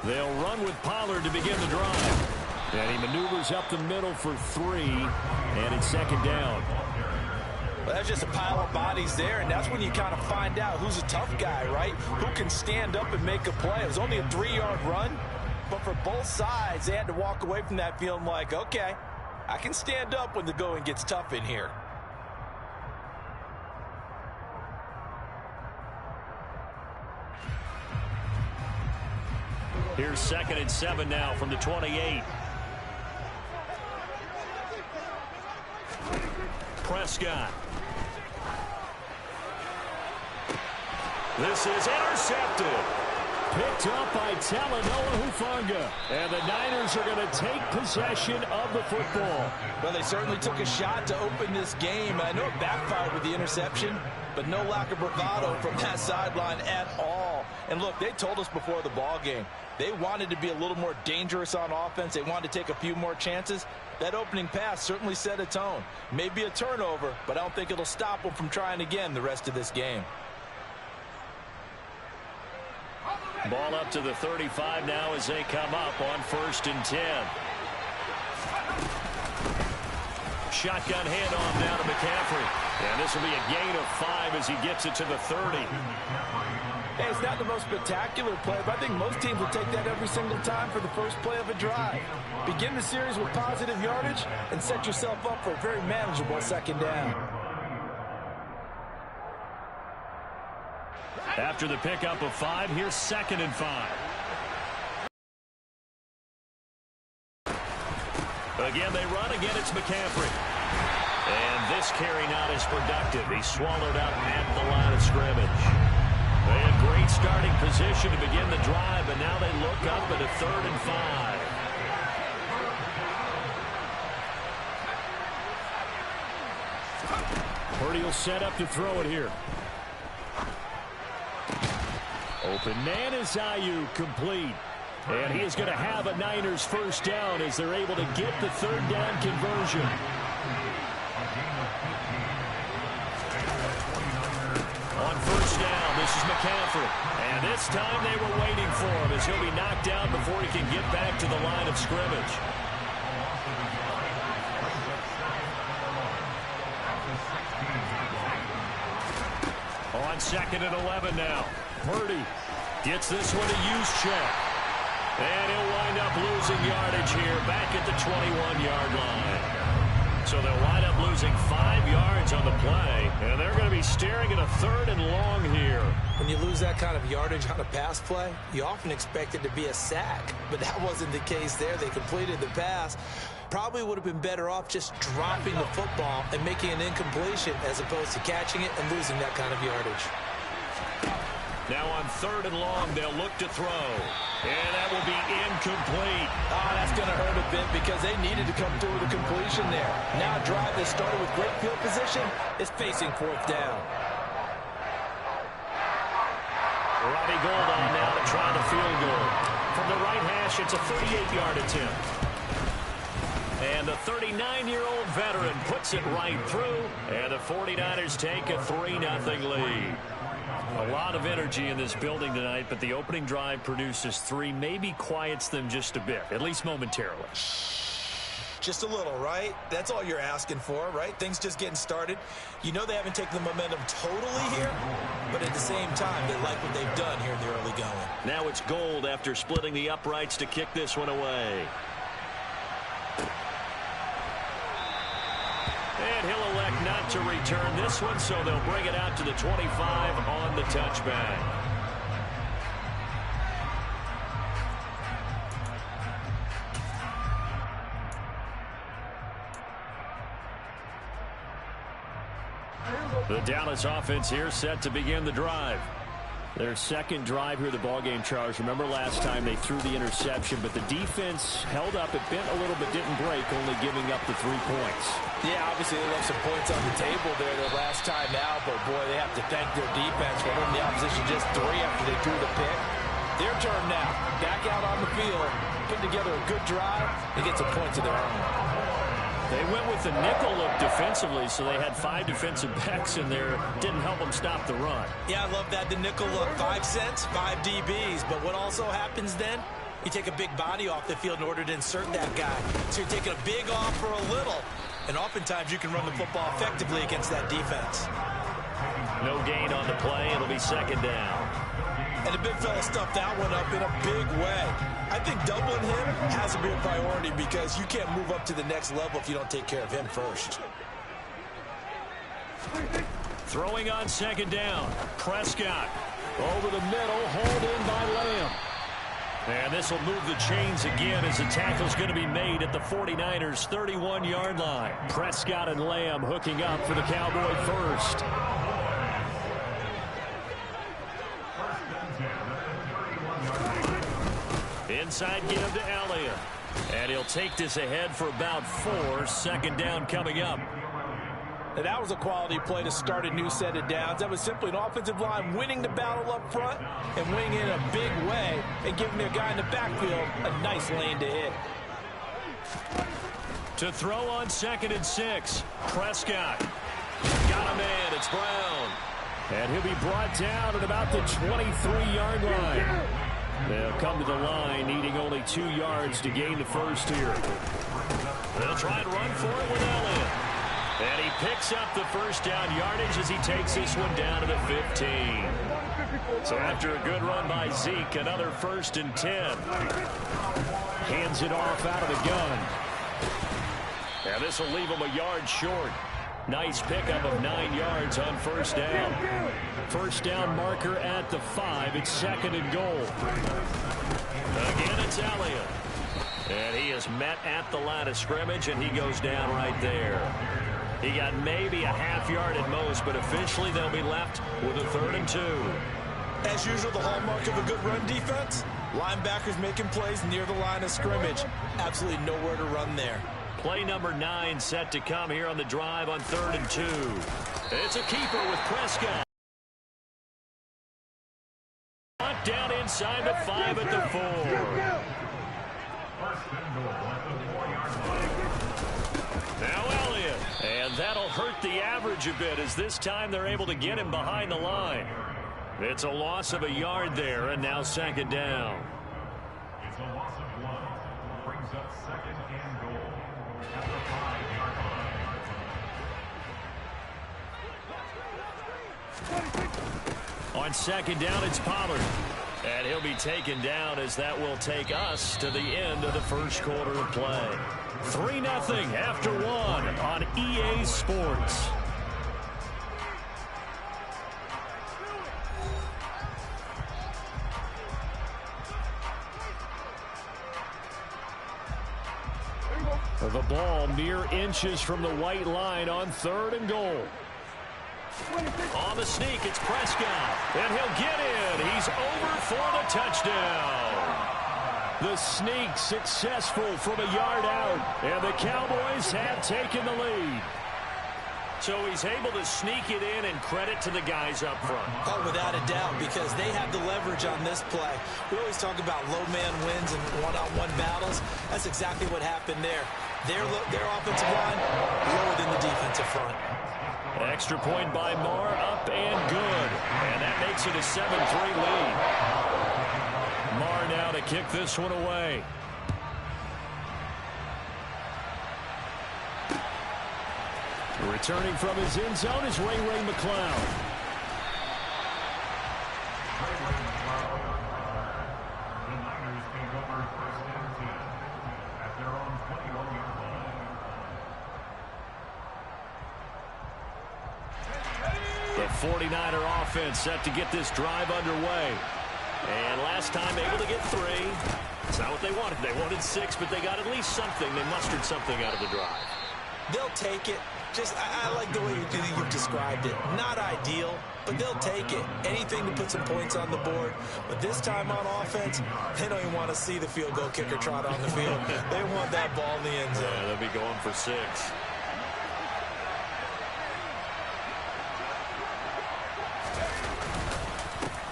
They'll run with Pollard to begin the drive. And he maneuvers up the middle for 3, and it's second down. Well, that's just a pile of bodies there, and that's when you kind of find out who's a tough guy, right? Who can stand up and make a play. It was only a 3-yard run, but for both sides, they had to walk away from that feeling like, okay, I can stand up when the going gets tough in here. Here's 2nd and 7 now from the 28. Prescott. This is intercepted. Picked up by Talanoa Hufanga. And the Niners are going to take possession of the football. Well, they certainly took a shot to open this game. I know it backfired with the interception, but no lack of bravado from that sideline at all. And look, they told us before the ball game, they wanted to be a little more dangerous on offense. They wanted to take a few more chances. That opening pass certainly set a tone. Maybe a turnover, but I don't think it'll stop them from trying again the rest of this game. Ball up to the 35 now as they come up on 1st and 10. Shotgun handoff down to McCaffrey. And this will be a gain of 5 as he gets it to the 30. Hey, it's not the most spectacular play, but I think most teams will take that every single time for the first play of a drive. Begin the series with positive yardage and set yourself up for a very manageable second down. After the pickup of 5, here's 2nd and 5. Again, they run. Again, it's McCaffrey. And this carry not as productive. He's swallowed up at the line of scrimmage. They had great starting position to begin the drive, but now they look up at a 3rd and 5. Purdy will set up to throw it here. Open man is Ayuk, complete. And he is going to have a Niners first down as they're able to get the 3rd down conversion. On 1st down, this is McCaffrey. And this time they were waiting for him as he'll be knocked down before he can get back to the line of scrimmage. On 2nd and 11 now. Purdy gets this one to use check. And he'll wind up losing yardage here back at the 21-yard line. So they'll wind up losing 5 yards on the play. And they're going to be staring at a 3rd and long here. When you lose that kind of yardage on a pass play, you often expect it to be a sack. But that wasn't the case there. They completed the pass. Probably would have been better off just dropping the football and making an incompletion as opposed to catching it and losing that kind of yardage. Now on 3rd and long, they'll look to throw. And that will be incomplete. Oh, that's going to hurt a bit because they needed to come through with a completion there. Now a drive that started with great field position is facing 4th down. Robbie Gould on now to try the field goal. From the right hash, it's a 38-yard attempt. And the 39-year-old veteran puts it right through. And the 49ers take a 3-0 lead. A lot of energy in this building tonight, but the opening drive produces 3, maybe quiets them just a bit, at least momentarily. Just a little, right? That's all you're asking for, right? Things just getting started. You know they haven't taken the momentum totally here, but at the same time, they like what they've done here in the early going. Now it's Gould after splitting the uprights to kick this one away. And he'll elect not to return this one, so they'll bring it out to the 25 on the touchback. The Dallas offense here set to begin the drive. Their 2nd drive here, the ballgame, Charles. Remember last time they threw the interception, but the defense held up. It bent a little but didn't break, only giving up the 3 points. Yeah, obviously they left some points on the table there their last time out, but boy, they have to thank their defense for holding the opposition just 3 after they threw the pick. Their turn now. Back out on the field, putting together a good drive and get some points of their own. They went with the nickel look defensively, so they had 5 defensive backs in there. Didn't help them stop the run. Yeah, I love that. The nickel look, 5 cents, 5 DBs. But what also happens then? You take a big body off the field in order to insert that guy. So you're taking a big off for a little. And oftentimes you can run the football effectively against that defense. No gain on the play. It'll be second down. And the big fella stuffed that one up in a big way. I think doubling him has to be a priority because you can't move up to the next level if you don't take care of him first. Throwing on second down. Prescott over the middle, hauled in by Lamb. And this will move the chains again as the tackle's going to be made at the 49ers' 31-yard line. Prescott and Lamb hooking up for the Cowboy first. Inside give to Elliott. And he'll take this ahead for about 4. Second down coming up. Now that was a quality play to start a new set of downs. That was simply an offensive line winning the battle up front and winning in a big way and giving the guy in the backfield a nice lane to hit. To throw on 2nd and 6. Prescott. Got a man. It's Brown. And he'll be brought down at about the 23-yard line. They'll come to the line needing only 2 yards to gain the first here. They'll try and run for it with Elliott. And he picks up the first down yardage as he takes this one down to the 15. So after a good run by Zeke, another 1st and 10. Hands it off out of the gun. And this will leave him a yard short. Nice pickup of 9 yards on first down. First down marker at the 5. It's 2nd and goal. Again, it's Elliott. And he is met at the line of scrimmage, and he goes down right there. He got maybe a half yard at most, but officially they'll be left with a 3rd and 2. As usual, the hallmark of a good run defense, linebackers making plays near the line of scrimmage. Absolutely nowhere to run there. Play number 9 set to come here on the drive on 3rd and 2. It's a keeper with Prescott. Down inside the 5 at the 4. Now Elliott. And that'll hurt the average a bit as this time they're able to get him behind the line. It's a loss of a yard there, and now 2nd down. It's a loss of 1. Brings up 2nd and goal at the 5-yard line. On 2nd down, it's Pollard. And he'll be taken down as that will take us to the end of the first quarter of play. 3-0 after 1 on EA Sports. The ball mere inches from the white line on 3rd and goal. On the sneak, it's Prescott. And he'll get in. He's over for the touchdown. The sneak successful from a yard out. And the Cowboys have taken the lead. So he's able to sneak it in, and credit to the guys up front. Oh, without a doubt, because they have the leverage on this play. We always talk about low man wins and one-on-one battles. That's exactly what happened there. Their offensive line lower than the defensive front. Extra point by Marr, up and good. And that makes it a 7-3 lead. Marr now to kick this one away. Returning from his end zone is Ray McCloud. The Niners take over 1st and 10 at their own 21-yard line. The 49er offense set to get this drive underway. And last time able to get 3. It's not what they wanted. They wanted 6, but they got at least something. They mustered something out of the drive. They'll take it. I like the way you've described it. Not ideal, but they'll take it. Anything to put some points on the board. But this time on offense, they don't even want to see the field goal kicker trot on the field. They want that ball in the end zone. Yeah, they'll be going for 6.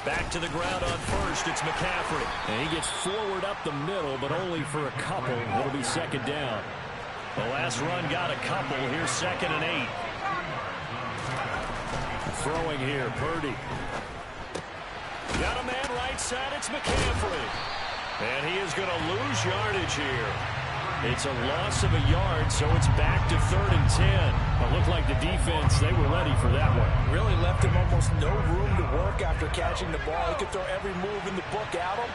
Back to the ground on first. It's McCaffrey. And he gets forward up the middle, but only for a couple. It'll be 2nd down. The last run got a couple. Here's 2nd and 8. Throwing here, Purdy. Got a man right side. It's McCaffrey. And he is going to lose yardage here. It's a loss of a yard, so it's back to 3rd and 10. It looked like the defense, they were ready for that one. Really left him almost no room to work after catching the ball. He could throw every move in the book at him.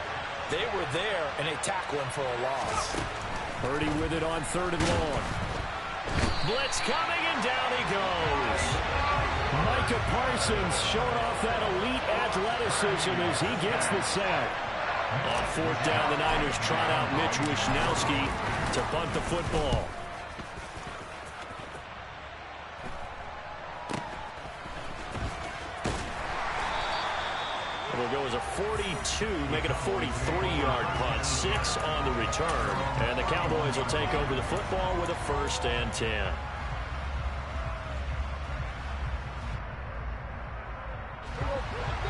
They were there, and they tackle him for a loss. Purdy with it on 3rd and long. Blitz coming, and down he goes. Micah Parsons showing off that elite athleticism as he gets the sack. On 4th down, the Niners trot out Mitch Wishnowski to punt the football. It'll go as a 42, make it a 43-yard punt. 6 on the return. And the Cowboys will take over the football with a 1st and 10.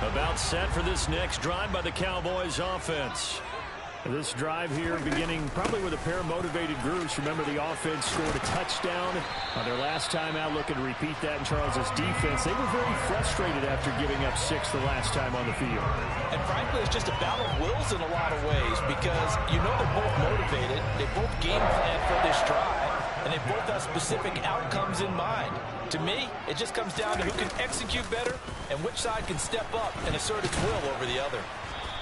About set for this next drive by the Cowboys offense. This drive here beginning probably with a pair of motivated groups. Remember, the offense scored a touchdown on their last time out, looking to repeat that in Charles's defense. They were very frustrated after giving up 6 the last time on the field. And frankly, it's just a battle of wills in a lot of ways because you know they're both motivated. They both game plan for this drive, and they both have specific outcomes in mind. To me, it just comes down to who can execute better and which side can step up and assert its will over the other.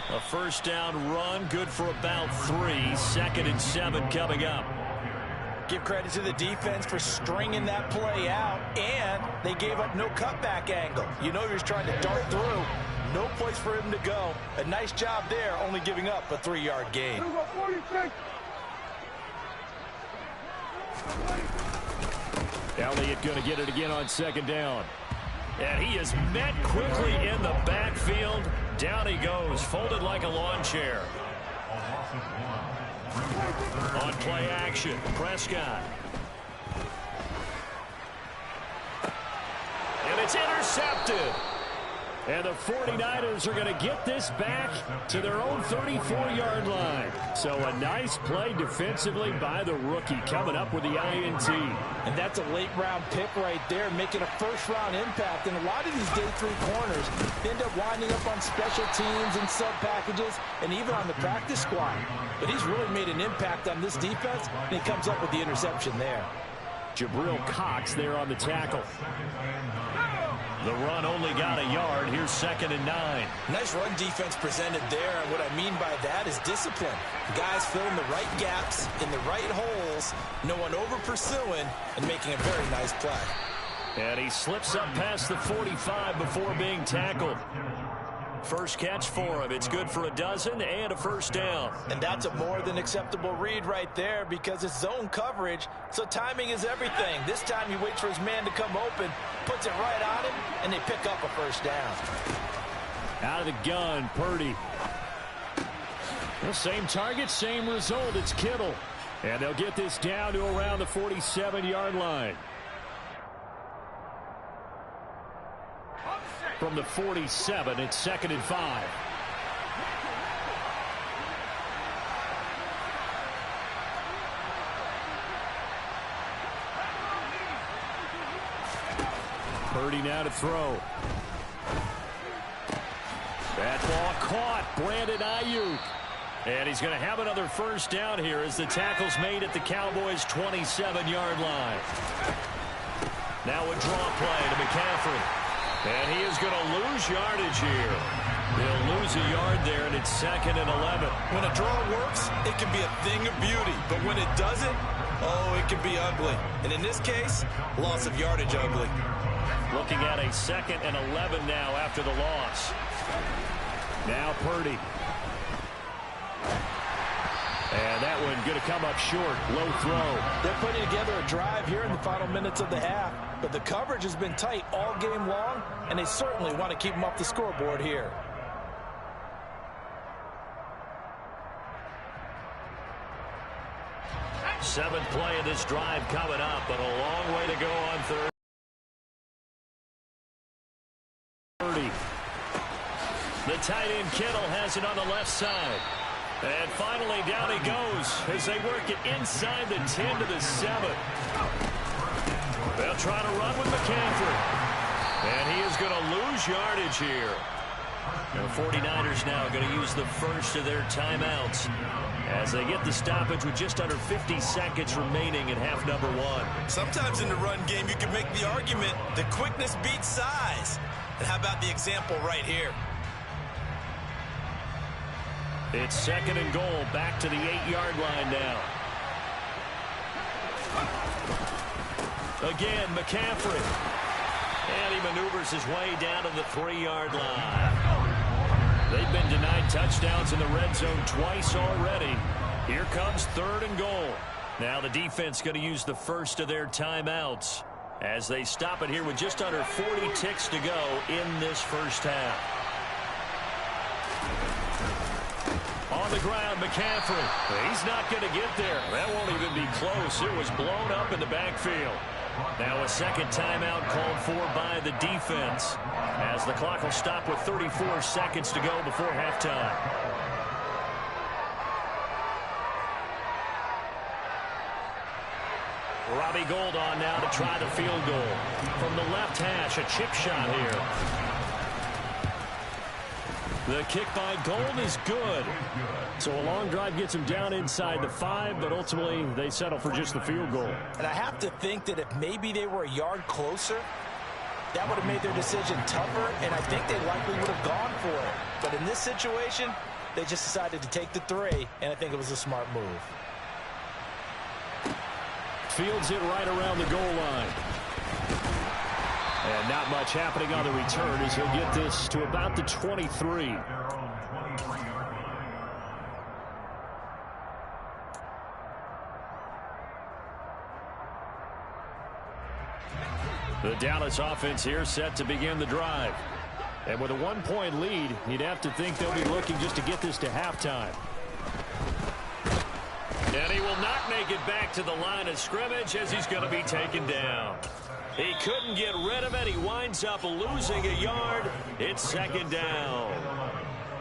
A 1st down run, good for about 3. 2nd and 7 coming up. Give credit to the defense for stringing that play out, and they gave up no cutback angle. You know he was trying to dart through. No place for him to go. A nice job there, only giving up a 3-yard gain. Elliott going to get it again on 2nd down. And he is met quickly in the backfield. Down he goes, folded like a lawn chair. On play action, Prescott. And it's intercepted. And the 49ers are going to get this back to their own 34-yard line. So a nice play defensively by the rookie coming up with the INT. And that's a late-round pick right there, making a first-round impact. And a lot of these day 3 corners end up winding up on special teams and sub-packages and even on the practice squad. But he's really made an impact on this defense, and he comes up with the interception there. Jabril Cox there on the tackle. The run only got a yard. Here's 2nd and 9. Nice run defense presented there, and what I mean by that is discipline. Guys filling the right gaps in the right holes, no one over-pursuing, and making a very nice play. And he slips up past the 45 before being tackled. First catch for him. It's good for a dozen and a 1st down. And that's a more than acceptable read right there because it's zone coverage, so timing is everything. This time he waits for his man to come open, puts it right on him, and they pick up a 1st down. Out of the gun, Purdy. Well, same target, same result. It's Kittle. And they'll get this down to around the 47-yard line. From the 47, it's 2nd and 5. Purdy now to throw. That ball caught. Brandon Ayuk. And he's going to have another 1st down here as the tackle's made at the Cowboys' 27-yard line. Now a draw play to McCaffrey. And he is going to lose yardage here. He'll lose a yard there, and it's 2nd and 11. When a draw works, it can be a thing of beauty. But when it doesn't, oh, it can be ugly. And in this case, loss of yardage ugly. Looking at a 2nd and 11 now after the loss. Now Purdy. And that one going to come up short. Low throw. They're putting together a drive here in the final minutes of the half. But the coverage has been tight all game long, and they certainly want to keep them off the scoreboard here. Seventh play of this drive coming up, but a long way to go on 30. The tight end Kittle has it on the left side. And finally down he goes as they work it inside the 10 to the 7. They'll try to run with McCaffrey. And he is going to lose yardage here. The 49ers now going to use the first of their timeouts as they get the stoppage with just under 50 seconds remaining in half number one. Sometimes in the run game, you can make the argument that quickness beats size. And how about the example right here? It's second and goal, back to the 8-yard line now. Again, McCaffrey. And he maneuvers his way down to the 3-yard line. They've been denied touchdowns in the red zone twice already. Here comes third and goal. Now the defense going to use the first of their timeouts as they stop it here with just under 40 ticks to go in this first half. On the ground, McCaffrey. He's not going to get there. That won't even be close. It was blown up in the backfield. Now a second timeout called for by the defense as the clock will stop with 34 seconds to go before halftime. Robbie Gould on now to try the field goal. From the left hash, a chip shot here. The kick by Gould is good. So a long drive gets him down inside the 5, but ultimately they settle for just the field goal. And I have to think that if maybe they were a yard closer, that would have made their decision tougher, and I think they likely would have gone for it. But in this situation, they just decided to take the 3, and I think it was a smart move. Fields it right around the goal line. And not much happening on the return as he'll get this to about the 23. The Dallas offense here set to begin the drive. And with a 1-point lead, you'd have to think they'll be looking just to get this to halftime. And he will not make it back to the line of scrimmage as he's going to be taken down. He couldn't get rid of it. He winds up losing a yard. It's second down.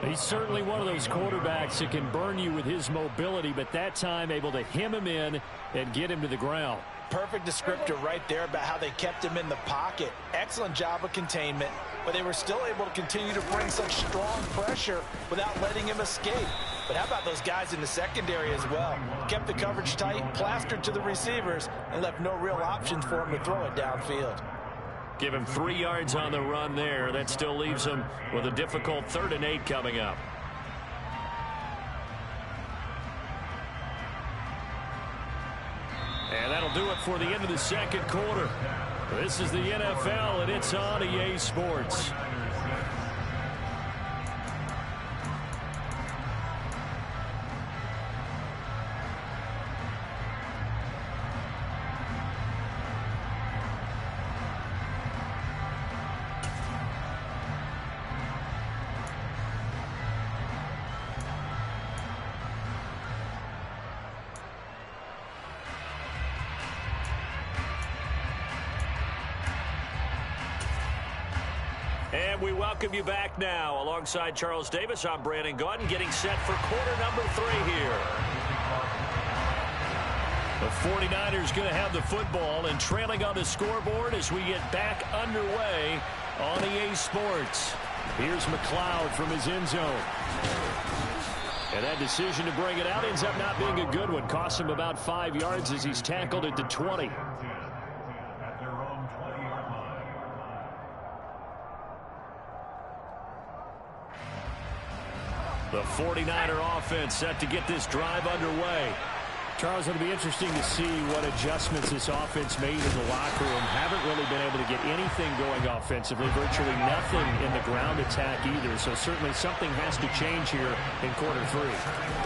He's certainly one of those quarterbacks that can burn you with his mobility, but that time able to hem him in and get him to the ground. Perfect descriptor right there about how they kept him in the pocket. Excellent job of containment, but they were still able to continue to bring such strong pressure without letting him escape. But how about those guys in the secondary as well? Kept the coverage tight, plastered to the receivers, and left no real options for him to throw it downfield. Give him 3 yards on the run there. That still leaves him with a difficult 3rd and 8 coming up. And that'll do it for the end of the second quarter. This is the NFL, and it's on EA Sports. And we welcome you back now. Alongside Charles Davis, I'm Brandon Gaudin, getting set for quarter number 3 here. The 49ers going to have the football and trailing on the scoreboard as we get back underway on EA Sports. Here's McLeod from his end zone. And that decision to bring it out ends up not being a good one. Costs him about 5 yards as he's tackled at the 20. The 49er offense set to get this drive underway. Charles, it'll be interesting to see what adjustments this offense made in the locker room. Haven't really been able to get anything going offensively, virtually nothing in the ground attack either. So certainly something has to change here in quarter 3.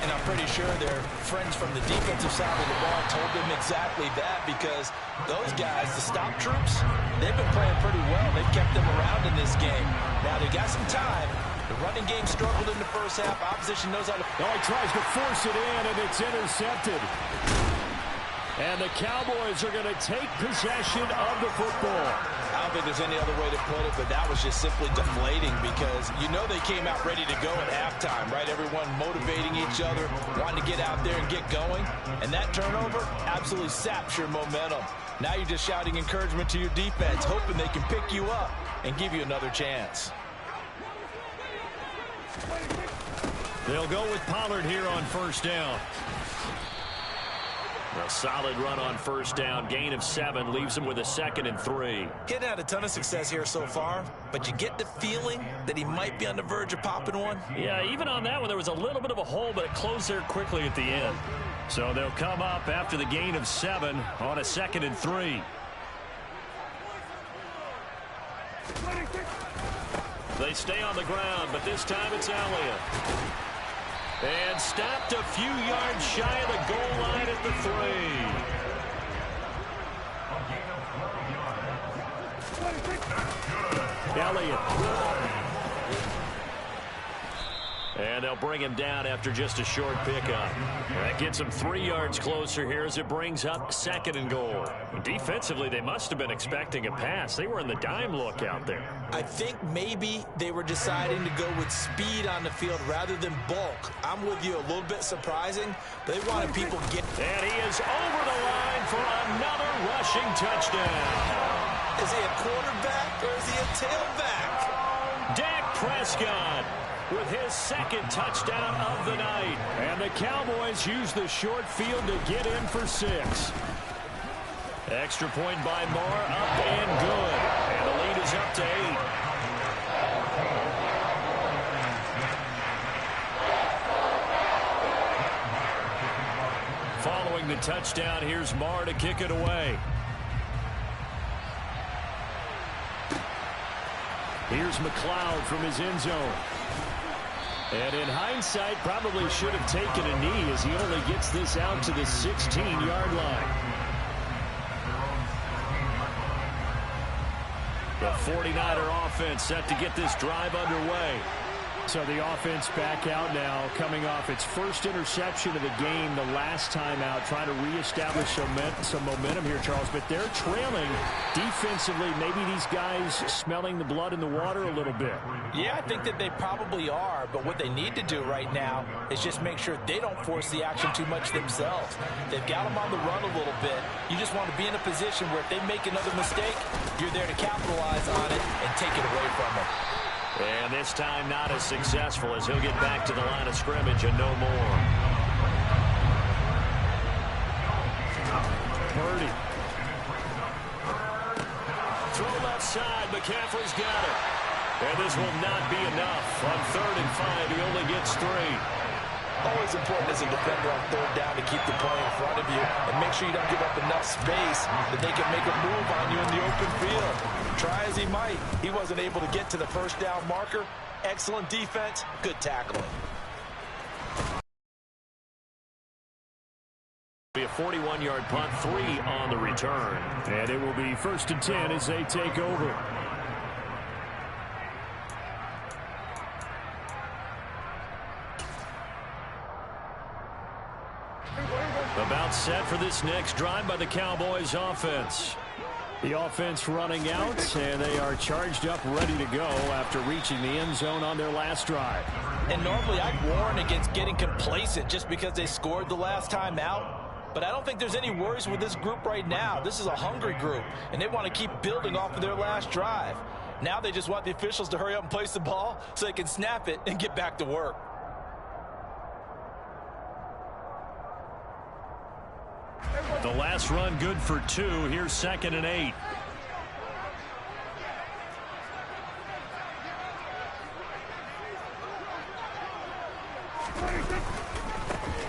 And I'm pretty sure their friends from the defensive side of the ball told them exactly that, because those guys, the stop troops, they've been playing pretty well. They've kept them around in this game. Now they got some time. The running game struggled in the first half. Opposition knows how to... Oh, he tries to force it in, and it's intercepted. And the Cowboys are going to take possession of the football. I don't think there's any other way to put it, but that was just simply deflating, because you know they came out ready to go at halftime, right? Everyone motivating each other, wanting to get out there and get going. And that turnover absolutely saps your momentum. Now you're just shouting encouragement to your defense, hoping they can pick you up and give you another chance. They'll go with Pollard here on first down. A solid run on first down. Gain of 7 leaves him with a 2nd and 3. He hadn't had a ton of success here so far, but you get the feeling that he might be on the verge of popping one. Yeah, even on that one, there was a little bit of a hole, but it closed there quickly at the end. So they'll come up after the gain of 7 on a 2nd and 3. They stay on the ground, but this time it's Elliott. And stopped a few yards shy of the goal line at the 3. Elliott. And they'll bring him down after just a short pickup. That gets him 3 yards closer here as it brings up 2nd and goal. Defensively, they must have been expecting a pass. They were in the dime look out there. I think maybe they were deciding to go with speed on the field rather than bulk. I'm with you, a little bit surprising. They wanted people to get... And he is over the line for another rushing touchdown. Is he a quarterback or is he a tailback? Dak Prescott with his 2nd touchdown of the night. And the Cowboys use the short field to get in for 6. Extra point by Moore, up and good. And the lead is up to 8. Following the touchdown, here's Moore to kick it away. Here's McLeod from his end zone. And in hindsight, probably should have taken a knee as he only gets this out to the 16-yard line. The 49er offense set to get this drive underway. So the offense back out now, coming off its first interception of the game the last time out, trying to reestablish some momentum here, Charles. But they're trailing defensively. Maybe these guys smelling the blood in the water a little bit. Yeah, I think that they probably are. But what they need to do right now is just make sure they don't force the action too much themselves. They've got them on the run a little bit. You just want to be in a position where if they make another mistake, you're there to capitalize on it and take it away from them. And this time not as successful as he'll get back to the line of scrimmage and no more. Purdy. Throw left side. McCaffrey's got it. And this will not be enough. On 3rd and 5, he only gets 3. Always important as a defender on 3rd down to keep the play in front of you and make sure you don't give up enough space that they can make a move on you in the open field. Try as he might, he wasn't able to get to the first down marker. Excellent defense, good tackling. Be a 41-yard punt, 3 on the return. And it will be 1st and 10 as they take over. About set for this next drive by the Cowboys offense. The offense running out, and they are charged up, ready to go after reaching the end zone on their last drive. And normally I'd warn against getting complacent just because they scored the last time out. But I don't think there's any worries with this group right now. This is a hungry group, and they want to keep building off of their last drive. Now they just want the officials to hurry up and place the ball so they can snap it and get back to work. The last run good for 2. Here's 2nd and 8.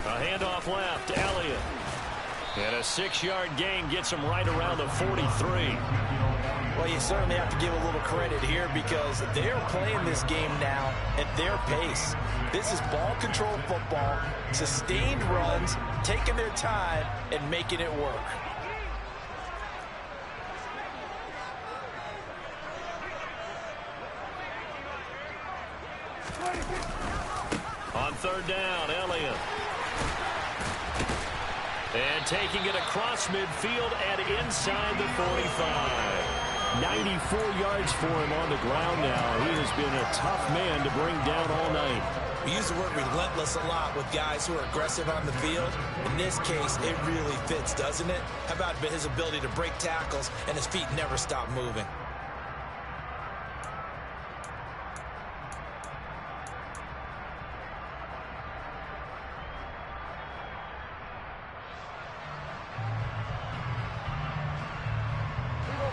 A handoff left, Elliott. And a 6-yard gain gets him right around the 43. Well, you certainly have to give a little credit here because they're playing this game now at their pace. This is ball control football, sustained runs, taking their time and making it work. On 3rd down, Elliott. And taking it across midfield and inside the 45. 94 yards for him on the ground now. He has been a tough man to bring down all night. We use the word relentless a lot with guys who are aggressive on the field. In this case, it really fits, doesn't it? How about his ability to break tackles and his feet never stop moving?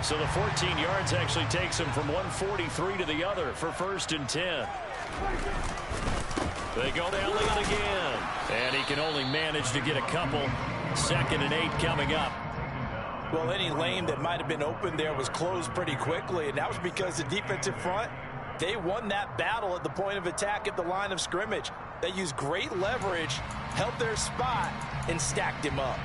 So the 14 yards actually takes him from 143 to the other for 1st and 10. They go to Elliott again. And he can only manage to get a couple. 2nd and 8 coming up. Well, any lane that might have been open there was closed pretty quickly, and that was because the defensive front, they won that battle at the point of attack at the line of scrimmage. They used great leverage, held their spot, and stacked him up.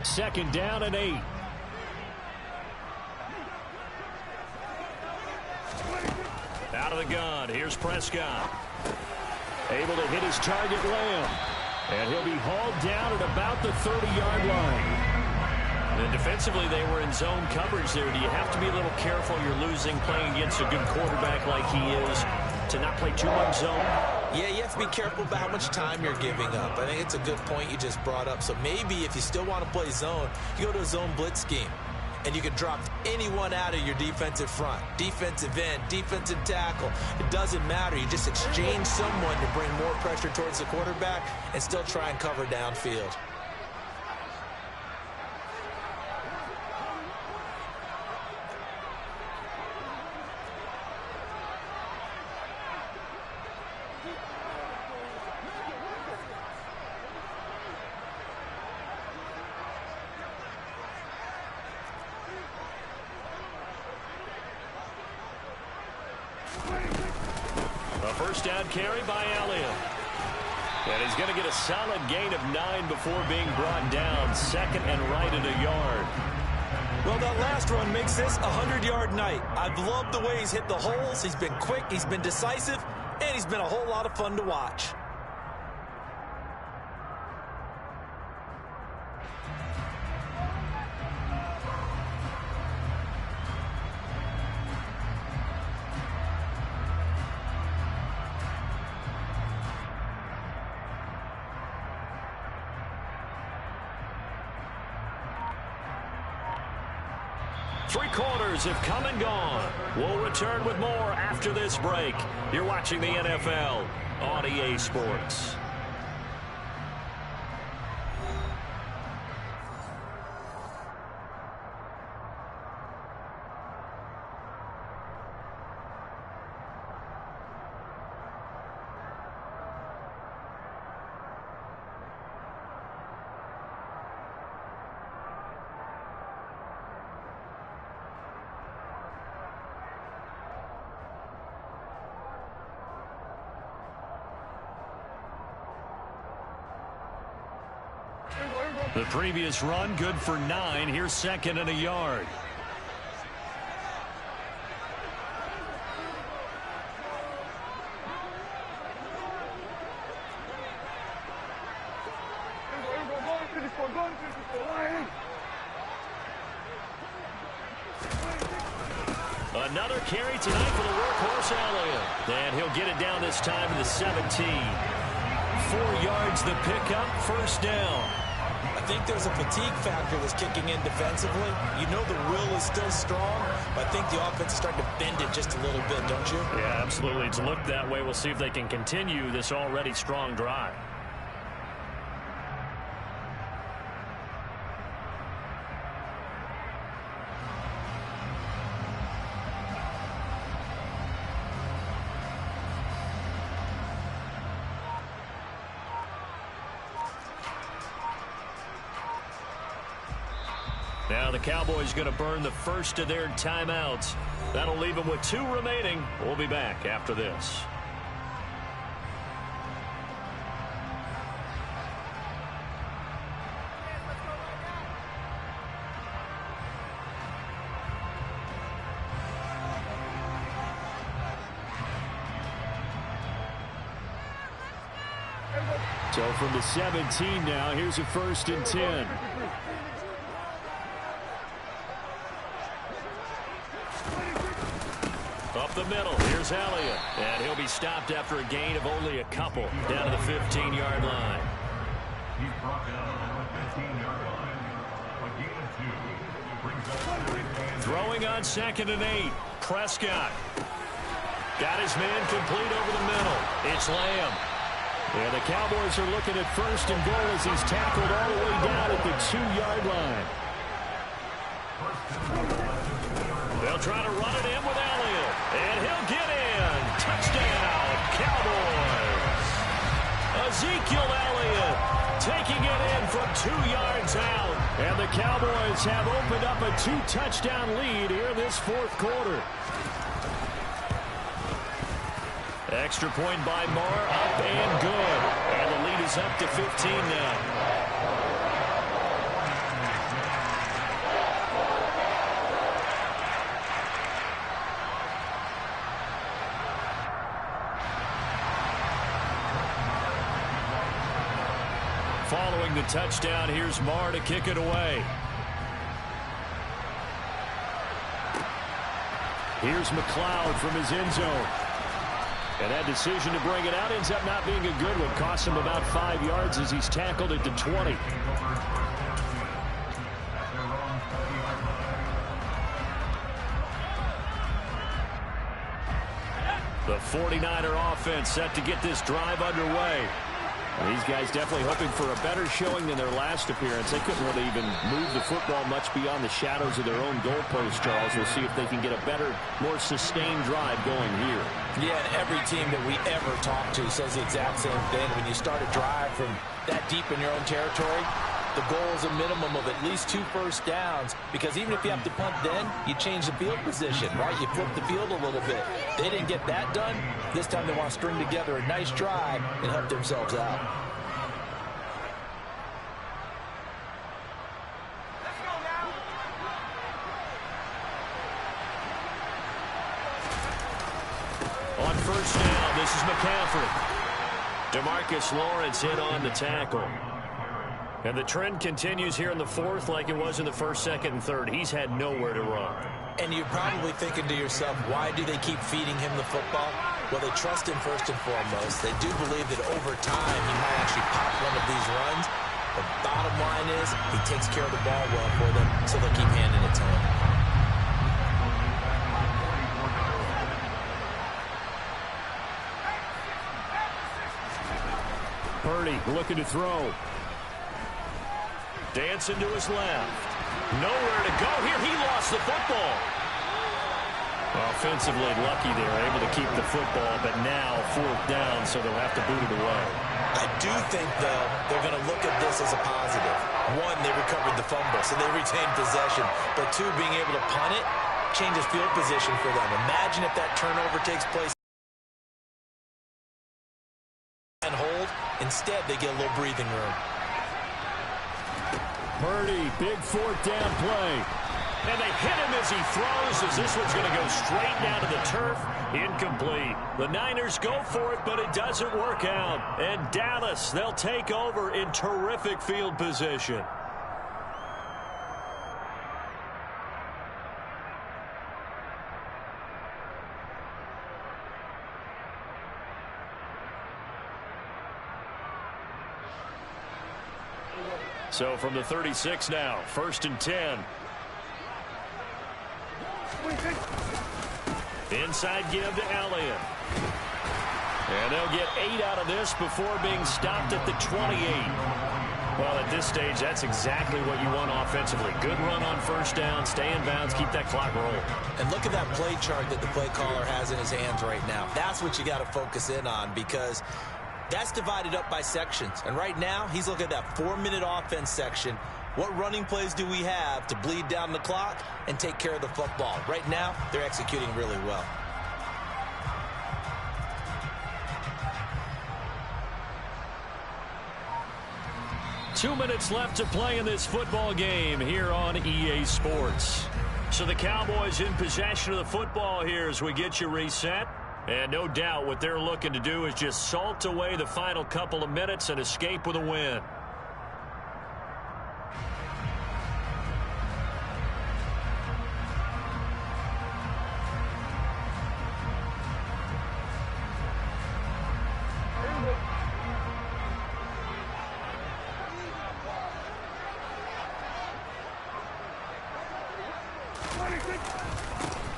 Second down and 8. Out of the gun. Here's Prescott. Able to hit his target, Lamb. And he'll be hauled down at about the 30-yard line. And defensively, they were in zone coverage there. Do you have to be a little careful? You're losing playing against a good quarterback like he is to not play too much zone? Yeah, you have to be careful about how much time you're giving up. I think it's a good point you just brought up. So maybe if you still want to play zone, you go to a zone blitz scheme. And you can drop anyone out of your defensive front. Defensive end, defensive tackle. It doesn't matter. You just exchange someone to bring more pressure towards the quarterback and still try and cover downfield. First down carry by Elliott. And he's going to get a solid gain of 9 before being brought down. 2nd and right at a yard. Well, that last run makes this a 100-yard night. I've loved the way he's hit the holes. He's been quick, he's been decisive, and he's been a whole lot of fun to watch. Three quarters have come and gone. We'll return with more after this break. You're watching the NFL on EA Sports. The previous run good for 9. Here's 2nd and a yard. Another carry tonight for the workhorse Elliott. And he'll get it down this time to the 17. 4 yards the pickup, first down. I think there's a fatigue factor that's kicking in defensively. You know the will is still strong, but I think the offense is starting to bend it just a little bit, don't you? Yeah, absolutely. It's looked that way. We'll see if they can continue this already strong drive. Now the Cowboys going to burn the first of their timeouts. That'll leave them with 2 remaining. We'll be back after this. So from the 17 now, here's a 1st and 10. Up the middle, here's Elliott. And he'll be stopped after a gain of only a couple down to the 15-yard line. He's brought down on the 15-yard line. A gain of 2. Brings up Throwing on 2nd and 8. Prescott. Got his man complete over the middle. It's Lamb. And the Cowboys are looking at first and goal as he's tackled all the way down at the 2-yard line. They'll try to run it in with Elliott. And he'll get in. Touchdown, Cowboys. Ezekiel Elliott taking it in from 2 yards out. And the Cowboys have opened up a 2-touchdown lead here this fourth quarter. Extra point by Marr, up and good. And the lead is up to 15 now. Following the touchdown, here's Marr to kick it away. Here's McLeod from his end zone. And that decision to bring it out ends up not being a good one. Costs him about 5 yards as he's tackled at the 20. The 49er offense set to get this drive underway. And these guys definitely hoping for a better showing than their last appearance. They couldn't really even move the football much beyond the shadows of their own goalpost, Charles. We'll see if they can get a better, more sustained drive going here. Yeah, and every team that we ever talk to says the exact same thing. When you start a drive from that deep in your own territory, the goal is a minimum of at least 2 first downs, because even if you have to punt then, you change the field position, right? You flip the field a little bit. They didn't get that done. This time they want to string together a nice drive and help themselves out. On first down, this is McCaffrey. DeMarcus Lawrence in on the tackle. And the trend continues here in the fourth like it was in the first, second, and third. He's had nowhere to run. And you're probably thinking to yourself, why do they keep feeding him the football? Well, they trust him first and foremost. They do believe that over time he might actually pop one of these runs. The bottom line is he takes care of the ball well for them, so they'll keep handing it to him. Purdy looking to throw. Dancing to his left. Nowhere to go here. He lost the football. Offensively lucky they were able to keep the football, but now fourth down, so they'll have to boot it away. I do think, though, they're going to look at this as a positive. One, they recovered the fumble, so they retained possession. But two, being able to punt it changes field position for them. Imagine if that turnover takes place and hold. Instead, they get a little breathing room. Purdy, big fourth down play. And they hit him as he throws, as this one's going to go straight down to the turf. Incomplete. The Niners go for it, but it doesn't work out. And Dallas, they'll take over in terrific field position. So from the 36 now, first and 10. Inside give to Elliott. And they'll get 8 out of this before being stopped at the 28. Well, at this stage, that's exactly what you want offensively. Good run on first down, stay in bounds, keep that clock rolling. And look at that play chart that the play caller has in his hands right now. That's what you got to focus in on, because that's divided up by sections. And right now, he's looking at that 4-minute offense section. What running plays do we have to bleed down the clock and take care of the football? Right now, they're executing really well. Two minutes left to play in this football game here on EA Sports. So the Cowboys in possession of the football here as we get you reset. And no doubt what they're looking to do is just salt away the final couple of minutes and escape with a win.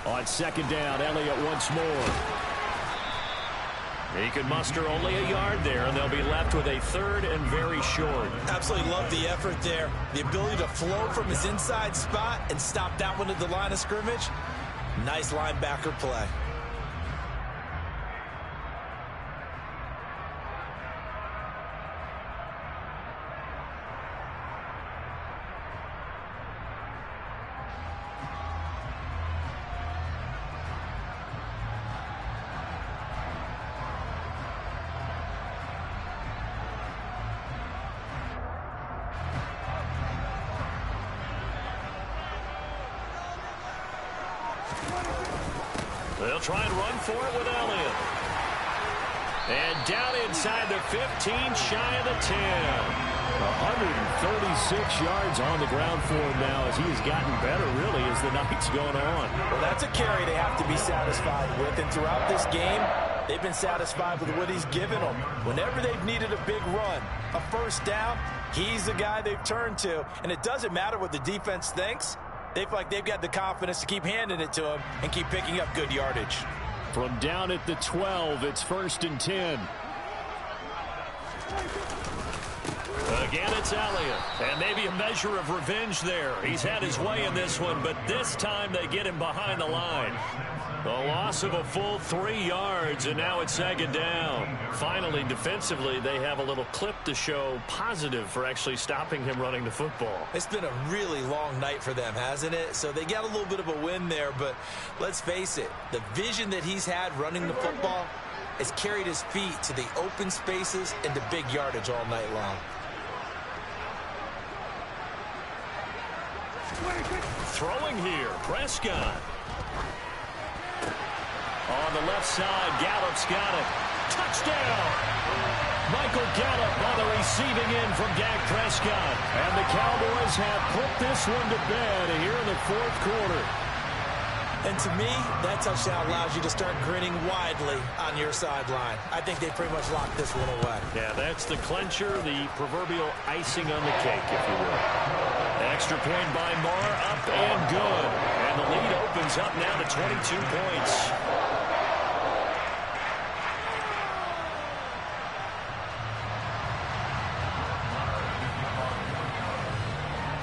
On second down, Elliott once more. He could muster only a yard there, and they'll be left with a 3rd and very short. Absolutely love the effort there. The ability to flow from his inside spot and stop that one at the line of scrimmage. Nice linebacker play. They'll try and run for it with Elliott. And down inside the 15, shy of the 10. 136 yards on the ground for him now as he has gotten better, really, as the night's going on. Well, that's a carry they have to be satisfied with. And throughout this game, they've been satisfied with what he's given them. Whenever they've needed a big run, a first down, he's the guy they've turned to. And it doesn't matter what the defense thinks. They feel like they've got the confidence to keep handing it to him and keep picking up good yardage. From down at the 12, it's 1st and 10. Again, it's Elliott. And maybe a measure of revenge there. He's had his way in this one, but this time they get him behind the line. The loss of a full 3 yards, and now it's 2nd down. Finally, defensively, they have a little clip to show positive for actually stopping him running the football. It's been a really long night for them, hasn't it? So they got a little bit of a win there, but let's face it, the vision that he's had running the football has carried his feet to the open spaces and to big yardage all night long. Throwing here, Prescott. On the left side, Gallup's got it. Touchdown! Michael Gallup on the receiving end from Dak Prescott. And the Cowboys have put this one to bed here in the 4th quarter. And to me, that touchdown allows you to start grinning widely on your sideline. I think they pretty much locked this one away. Yeah, that's the clincher, the proverbial icing on the cake, if you will. Extra point by Marr, up and good. And the lead opens up now to 22 points.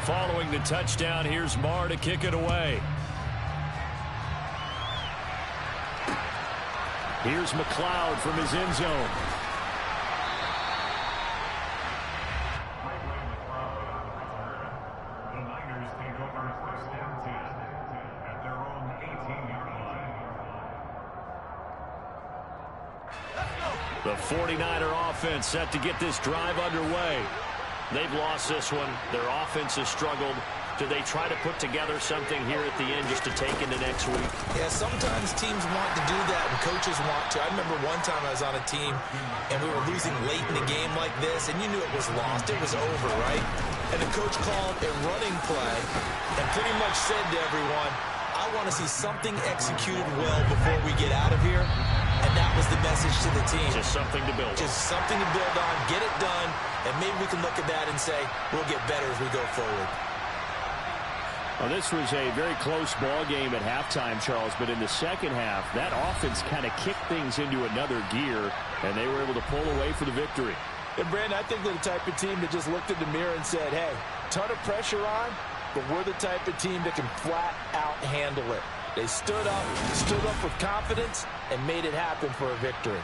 Following the touchdown, here's Marr to kick it away. Here's McLeod from his end zone. The Niners take over 1st and 10 at their own 18-yard line. The 49er offense set to get this drive underway. They've lost this one. Their offense has struggled. Do they try to put together something here at the end just to take into next week? Yeah, sometimes teams want to do that and coaches want to. I remember one time I was on a team and we were losing late in the game like this, and you knew it was lost. It was over, right? And the coach called a running play and pretty much said to everyone, I want to see something executed well before we get out of here. And that was the message to the team. Just something to build on. Just something to build on, get it done, and maybe we can look at that and say, we'll get better as we go forward. Well, this was a very close ball game at halftime, Charles, but in the second half, that offense kind of kicked things into another gear, and they were able to pull away for the victory. And, Brandon, I think they're the type of team that just looked in the mirror and said, hey, ton of pressure on, but we're the type of team that can flat out handle it. They stood up with confidence, and made it happen for a victory.